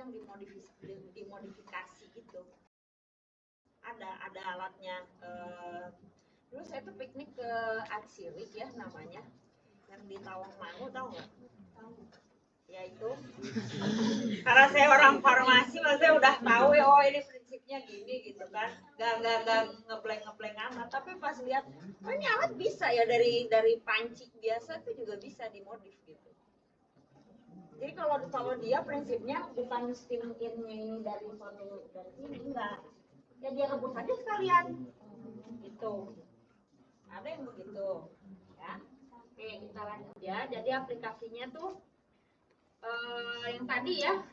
yang dimodifikasi gitu. Ada alatnya. Dulu saya tuh piknik ke Atsirik ya namanya, yang di Tawangmangu, tahu nggak? Ya itu. Karena saya orang farmasi, saya udah tahu ya, oh ini prinsipnya gini gitu kan. Gak ngebleng amat. Tapi pas lihat, oh ini alat bisa ya dari panci biasa tuh juga bisa dimodif gitu. Jadi kalau dia prinsipnya bukan steam in-nya ini dari sini enggak. Ya dia rebus aja sekalian. Gitu. Ada yang begitu. Ya. Oke, kita lanjut ya. Jadi aplikasinya tuh yang tadi ya,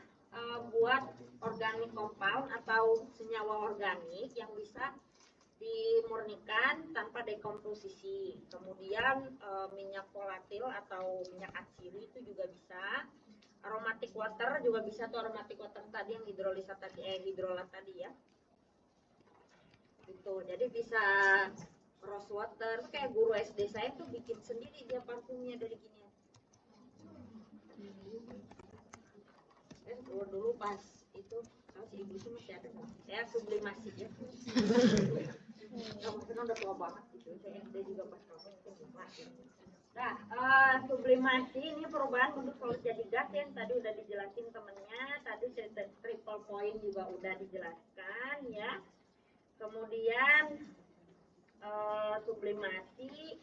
buat organik compound atau senyawa organik yang bisa dimurnikan tanpa dekomposisi. Kemudian minyak volatil atau minyak atsiri itu juga bisa. Aromatic water juga bisa tuh, aromatic water tadi yang hidrolat tadi ya. Gitu. Jadi bisa rose water. Kayak guru SD saya tuh bikin sendiri dia parfumnya dari gini. Dulu pas itu si ibu itu masih ada nggak? Saya sublimasi ya. Maksudnya udah tua banget gitu. Saya SD juga pas kamu itu masih. Nah, sublimasi ini perubahan bentuk solid jadi gas yang tadi udah dijelasin temennya. Tadi triple point juga udah dijelaskan ya. Kemudian sublimasi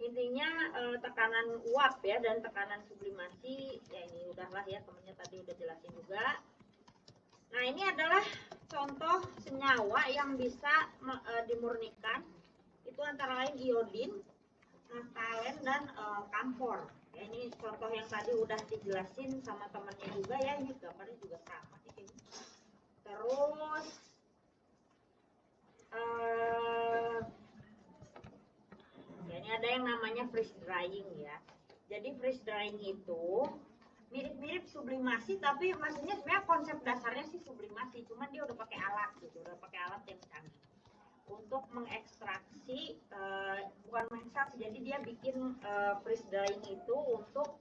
intinya tekanan uap ya, dan tekanan sublimasi ya ini udahlah ya, temennya tadi udah jelasin juga. Nah ini adalah contoh senyawa yang bisa dimurnikan, itu antara lain iodin, naftalen, dan kamfor ya. Ini contoh yang tadi udah dijelasin sama temennya juga ya, ini gambarnya juga sama nih. Terus ini ada yang namanya freeze drying ya. Jadi freeze drying itu mirip-mirip sublimasi, tapi maksudnya sebenarnya konsep dasarnya sih sublimasi, cuman dia udah pakai alat gitu, udah pakai alat yang canggih untuk mengekstraksi, bukan mengekstraksi, jadi dia bikin freeze drying itu untuk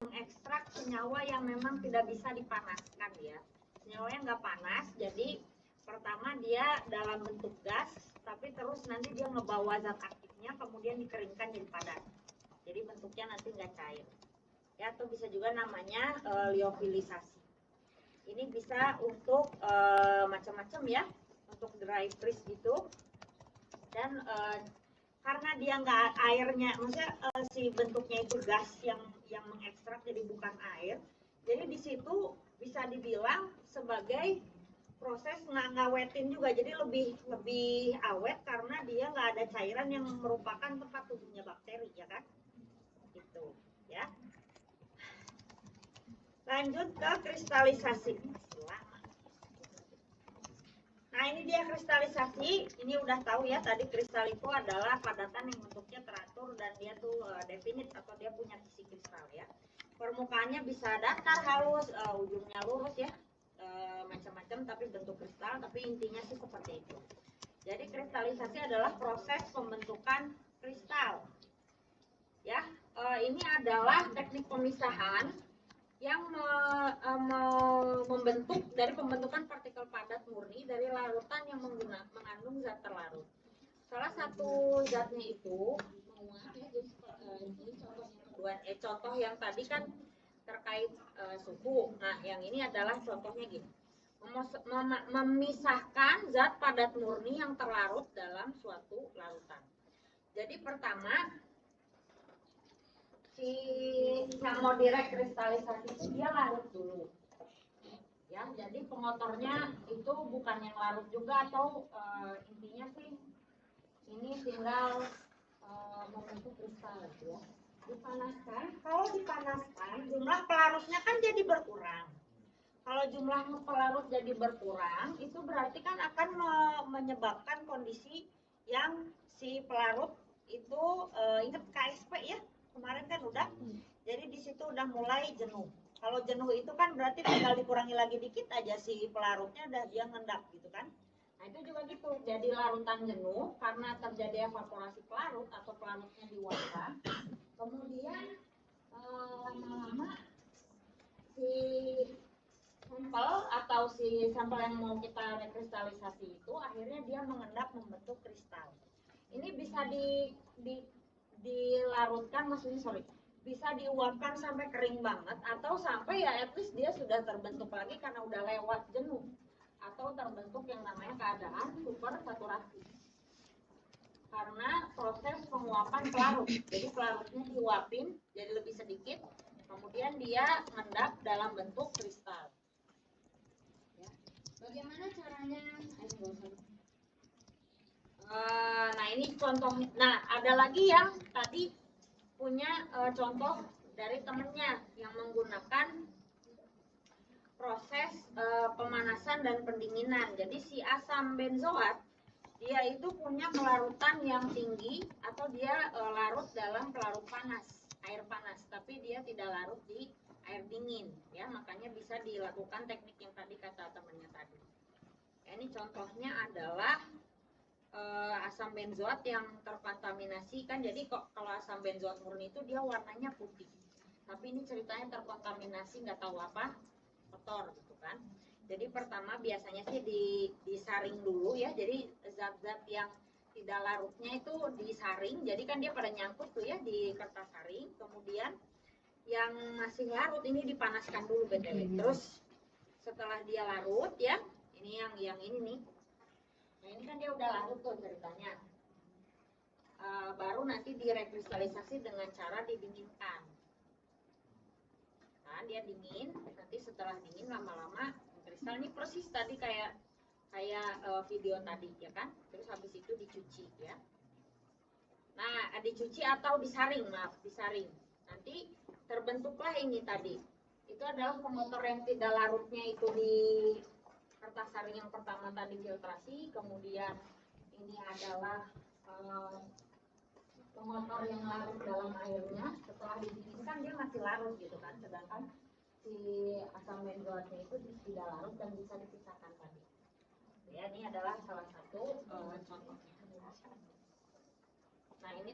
mengekstrak senyawa yang memang tidak bisa dipanaskan ya. Senyawa yang nggak panas, jadi pertama dia dalam bentuk gas, tapi terus nanti dia ngebawa zat aktifnya, kemudian dikeringkan jadi padat. Jadi bentuknya nanti nggak cair. Ya, atau bisa juga namanya liofilisasi. Ini bisa untuk macam-macam ya, untuk dry freeze gitu. Dan karena dia nggak airnya, maksudnya si bentuknya itu gas yang mengekstrak, jadi bukan air. Jadi di situ bisa dibilang sebagai proses ngawetin juga, jadi lebih awet karena dia nggak ada cairan yang merupakan tempat tumbuhnya bakteri ya kan, gitu ya. Lanjut ke kristalisasi. Nah ini dia kristalisasi, ini udah tahu ya, tadi kristal itu adalah padatan yang bentuknya teratur dan dia tuh definit atau dia punya sisi kristal ya. Permukaannya bisa datar, halus, ujungnya lurus ya. Macam-macam tapi bentuk kristal, tapi intinya sih seperti itu. Jadi kristalisasi adalah proses pembentukan kristal ya. Ini adalah teknik pemisahan yang membentuk dari pembentukan partikel padat murni dari larutan yang mengandung zat terlarut. Salah satu zatnya itu menguap ya, jadi ini contoh yang kedua. Contoh yang tadi kan terkait suhu. Nah, yang ini adalah contohnya gini. Memisahkan zat padat murni yang terlarut dalam suatu larutan. Jadi pertama, si yang mau direkristalisasi itu dia larut dulu. Ya, jadi pengotornya itu bukan yang larut juga, atau intinya sih ini tinggal membentuk kristal ya. Dipanaskan, kalau dipanaskan jumlah pelarutnya kan jadi berkurang. Kalau jumlah pelarut jadi berkurang, itu berarti kan akan menyebabkan kondisi yang si pelarut itu ingat KSP ya, kemarin kan udah. Jadi di situ udah mulai jenuh. Kalau jenuh itu kan berarti tinggal dikurangi lagi dikit aja si pelarutnya udah dia ngendap gitu kan. Nah itu juga gitu, jadi larutan jenuh karena terjadi evaporasi pelarut atau pelarutnya diuapkan. Kemudian lama-lama kalau si sampel yang mau kita rekristalisasi itu akhirnya dia mengendap membentuk kristal. Ini bisa dilarutkan, maksudnya bisa diuapkan sampai kering banget atau sampai ya at least dia sudah terbentuk lagi karena udah lewat jenuh atau terbentuk yang namanya keadaan super saturasi. Karena proses penguapan pelarut. Jadi pelarutnya diuapin jadi lebih sedikit, kemudian dia mengendap dalam bentuk kristal. Ya. Bagaimana caranya? Nah ini contoh. Nah ada lagi yang tadi punya contoh dari temennya yang menggunakan proses pemanasan dan pendinginan. Jadi si asam benzoat dia itu punya pelarutan yang tinggi atau dia larut dalam pelarut panas, air panas, tapi dia tidak larut di air dingin, ya makanya bisa dilakukan teknik yang tadi kata temannya tadi. Ya, ini contohnya adalah asam benzoat yang terkontaminasi kan, jadi kok kalau asam benzoat murni itu dia warnanya putih, tapi ini ceritanya terkontaminasi nggak tahu apa, kotor gitu kan. Jadi pertama biasanya sih disaring dulu ya, jadi zat-zat yang tidak larutnya itu disaring, jadi kan dia pada nyangkut tuh ya di kertas saring, kemudian yang masih larut ini dipanaskan dulu BTW. Terus setelah dia larut ya, ini yang ini nih. Nah ini kan dia udah larut tuh ceritanya. Baru nanti direkristalisasi dengan cara didinginkan. Nah dia dingin, nanti setelah dingin lama-lama kristal ini persis tadi kayak video tadi ya kan. Terus habis itu dicuci ya. Nah dicuci atau disaring, maaf disaring. Nanti terbentuklah ini tadi. Itu adalah pemotor yang tidak larutnya itu di kertas saring yang pertama tadi filtrasi, kemudian ini adalah pemotor yang larut dalam airnya. Setelah didinginkan dia masih larut gitu kan, sedangkan si asam benzoatnya itu tidak larut dan bisa dipisahkan tadi. Ya, ini adalah salah satu contohnya. Nah ini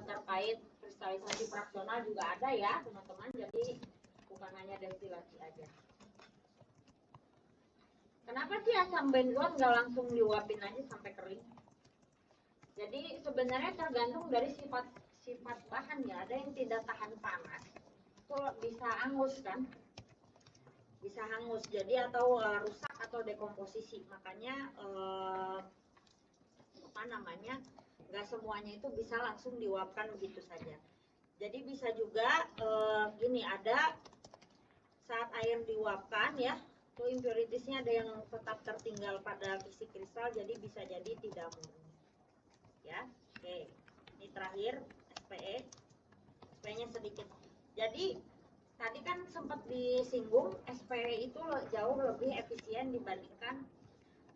terkait kristalisasi fraksional juga ada ya teman-teman, jadi bukan hanya destilasi aja. Kenapa sih asam benzoat nggak langsung diuapin aja sampai kering? Jadi sebenarnya tergantung dari sifat bahan ya. Ada yang tidak tahan panas, itu bisa hangus kan? Bisa hangus. Jadi atau rusak atau dekomposisi. Makanya nggak semuanya itu bisa langsung diuapkan begitu saja. Jadi bisa juga gini, ada saat air diuapkan ya, tuh impuritiesnya ada yang tetap tertinggal pada fisik kristal, jadi bisa jadi tidak murni. Ya, oke. Ini terakhir SPE, SPE-nya sedikit. Jadi tadi kan sempat disinggung SPE itu jauh lebih efisien dibandingkan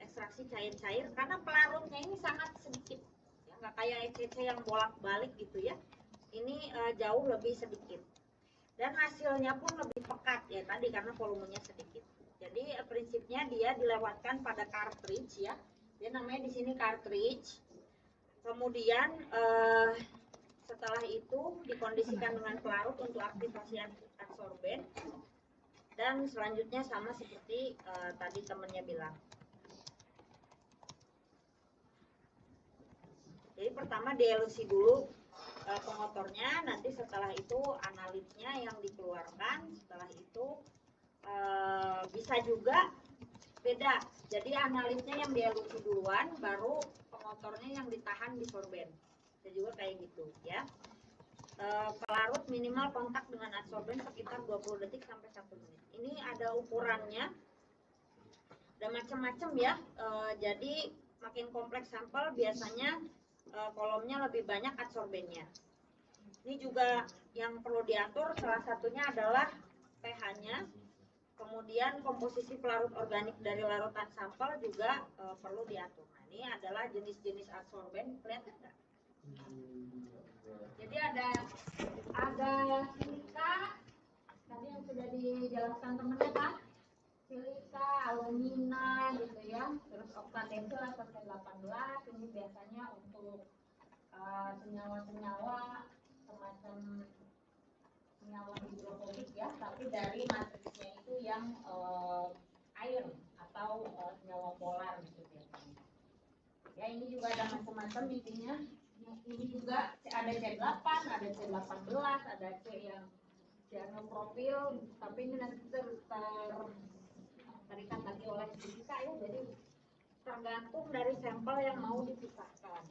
ekstraksi cair-cair karena pelarutnya ini sangat sedikit. Ya, nggak kayak ECC yang bolak-balik gitu ya. Ini jauh lebih sedikit. Dan hasilnya pun lebih pekat ya tadi karena volumenya sedikit. Jadi prinsipnya dia dilewatkan pada cartridge ya. Dia namanya di sini cartridge. Kemudian setelah itu dikondisikan dengan pelarut untuk aktivasi adsorben. Dan selanjutnya sama seperti tadi temennya bilang. Jadi pertama dielusi dulu pengotornya, nanti setelah itu analitnya yang dikeluarkan, setelah itu bisa juga beda, jadi analitnya yang dielusi duluan, baru pengotornya yang ditahan di sorben, bisa juga kayak gitu ya. Pelarut minimal kontak dengan adsorben sekitar 20 detik sampai 1 menit. Ini ada ukurannya, ada macam-macam ya, jadi makin kompleks sampel biasanya kolomnya lebih banyak adsorbennya. Ini juga yang perlu diatur, salah satunya adalah pH-nya, kemudian komposisi pelarut organik dari larutan sampel juga perlu diatur. Nah, ini adalah jenis-jenis adsorben, kelihatan nggak? Jadi ada silika, tadi yang sudah dijelaskan temennya kan? Silika, alumina gitu ya, terus oktadensil atau C18, ini biasanya untuk senyawa-senyawa semacam senyawa hidrofobik ya, tapi dari matriksnya itu yang air atau senyawa polar gitu biasanya. Ya ini juga ada macam-macam intinya. Ini juga ada C8, ada C18, ada C yang profil, tapi ini nanti terikat lagi oleh fisika ya, jadi tergantung dari sampel yang mau dipisahkan.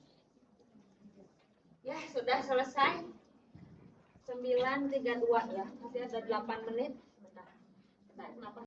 Ya sudah selesai 9.32 ya, masih ada 8 menit. Bentar, kenapa?